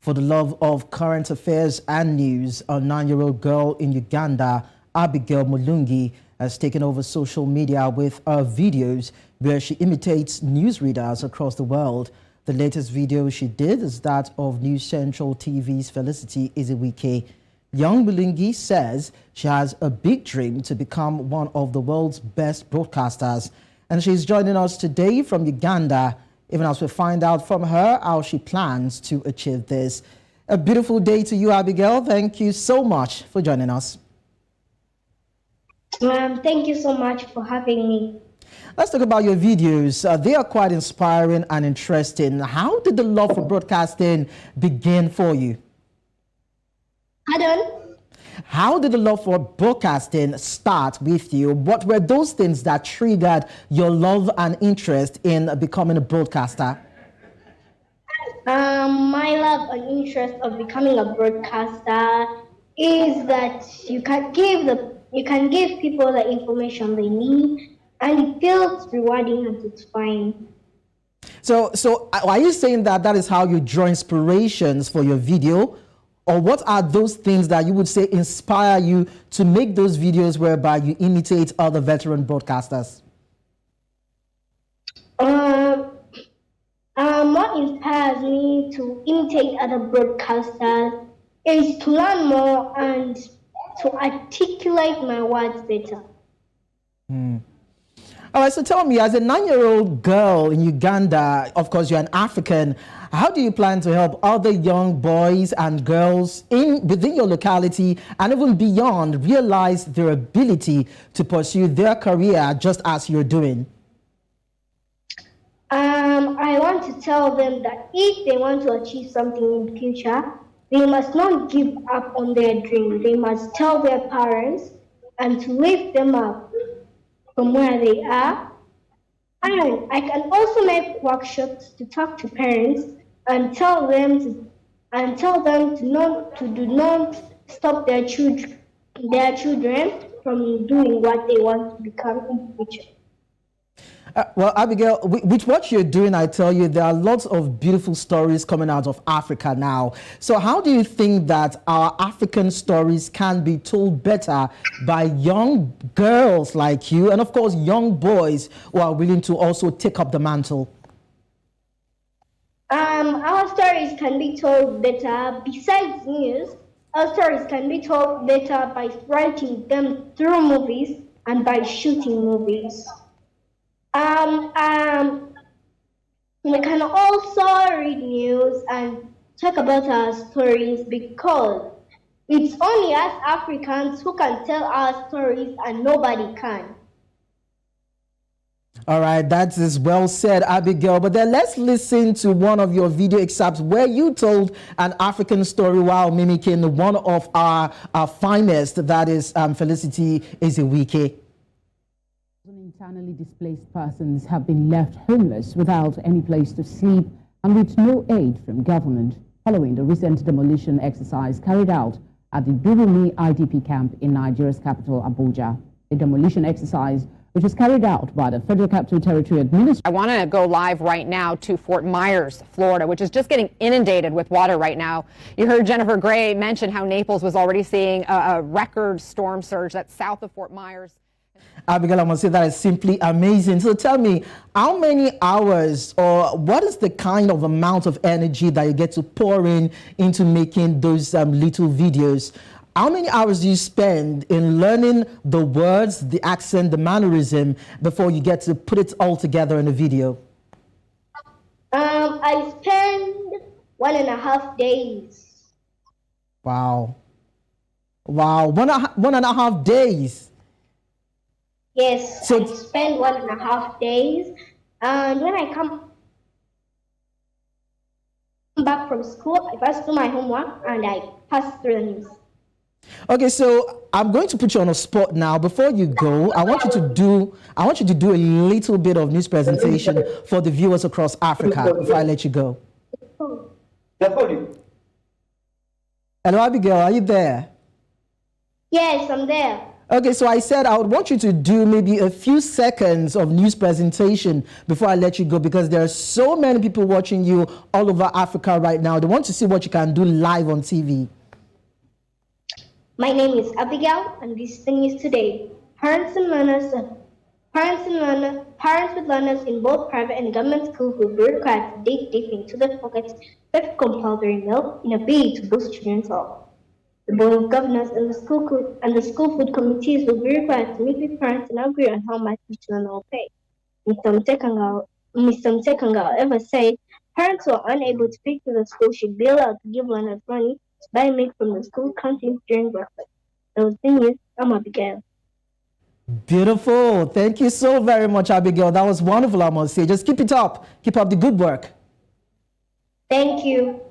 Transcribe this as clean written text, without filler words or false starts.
For the love of current affairs and news, a 9-year-old girl in Uganda, Abigail Mulungi, has taken over social media with her videos where she imitates newsreaders across the world. The latest video she did is that of News Central TV's Felicity Iziwike. Young Mulungi says she has a big dream to become one of the world's best broadcasters. And she's joining us today from Uganda, even as we find out from her how she plans to achieve this. A beautiful day to you, Abigail. Thank you so much for joining us. Thank you so much for having me. Let's talk about your videos. They are quite inspiring and interesting. How did the love for broadcasting begin for you? Pardon? How did the love for broadcasting start with you? What were those things that triggered your love and interest in becoming a broadcaster? My love and interest of becoming a broadcaster is that you can give people the information they need, and it feels rewarding and satisfying. So are you saying that that is how you draw inspirations for your video? Or what are those things that you would say inspire you to make those videos whereby you imitate other veteran broadcasters? What inspires me to imitate other broadcasters is to learn more and to articulate my words better. All right, so tell me, as a 9-year-old girl in Uganda, of course you're an African, how do you plan to help other young boys and girls within your locality and even beyond realize their ability to pursue their career just as you're doing? I want to tell them that if they want to achieve something in the future, they must not give up on their dream. They must tell their parents and to lift them up from where they are. And I can also make workshops to talk to parents and tell them to do not stop their children from doing what they want to become in the future. Well, Abigail, with what you're doing, I tell you, there are lots of beautiful stories coming out of Africa now. So how do you think that our African stories can be told better by young girls like you and, of course, young boys who are willing to also take up the mantle? Our stories can be told better. Besides news, our stories can be told better by writing them through movies and by shooting movies. We can also read news and talk about our stories because it's only us Africans who can tell our stories and nobody can. All right, that is well said, Abigail. But then let's listen to one of your video excerpts where you told an African story while mimicking one of our finest, that is Felicity Iziwike. Internally displaced persons have been left homeless without any place to sleep and with no aid from government following the recent demolition exercise carried out at the Mulungi IDP camp in Nigeria's capital, Abuja. The demolition exercise, which was carried out by the Federal Capital Territory Administration. I want to go live right now to Fort Myers, Florida, which is just getting inundated with water right now. You heard Jennifer Gray mention how Naples was already seeing a record storm surge that's south of Fort Myers. Abigail, I must say that is simply amazing. So tell me, how many hours or what is the kind of amount of energy that you get to pour into making those little videos? How many hours do you spend in learning the words, the accent, the mannerism before you get to put it all together in a video? I spend 1.5 days. Wow. Wow, 1.5 days. Yes, so I spend 1.5 days, and when I come back from school, I first do my homework and I pass through the news. Okay, so I'm going to put you on a spot now. Before you go, I want you to do a little bit of news presentation for the viewers across Africa before I let you go. Hello, Abigail, are you there? Yes, I'm there. Okay, so I said I would want you to do maybe a few seconds of news presentation before I let you go, because there are so many people watching you all over Africa right now. They want to see what you can do live on TV. My name is Abigail, and this is the news today. Parents with learners in both private and government schools will be required to dig deep into their pockets with compulsory meal in a bid to boost children's health. The Board of Governors and the school food committees will be required to meet with parents and agree on how much each learner will pay. Mr. Mtekanga, however, said parents who are unable to pay for the school should be allowed to give learners money to buy milk from the school canteen during breakfast. That was the news. I'm Abigail. Beautiful. Thank you so very much, Abigail. That was wonderful, I must say. Just keep it up. Keep up the good work. Thank you.